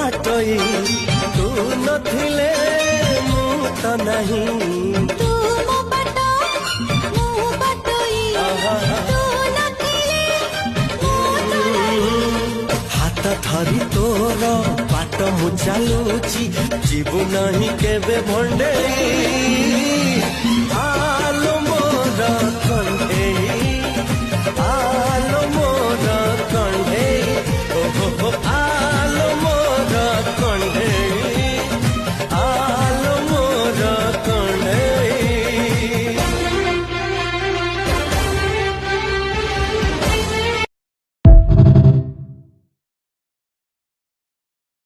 बाटई तू नथिले मु तो नहीं तू मो बाटो मु बाटोई तू नथिले मु तो नहीं हाथ धरी तोर बाट मु चलुची जीवु नहीं केबे भंडेई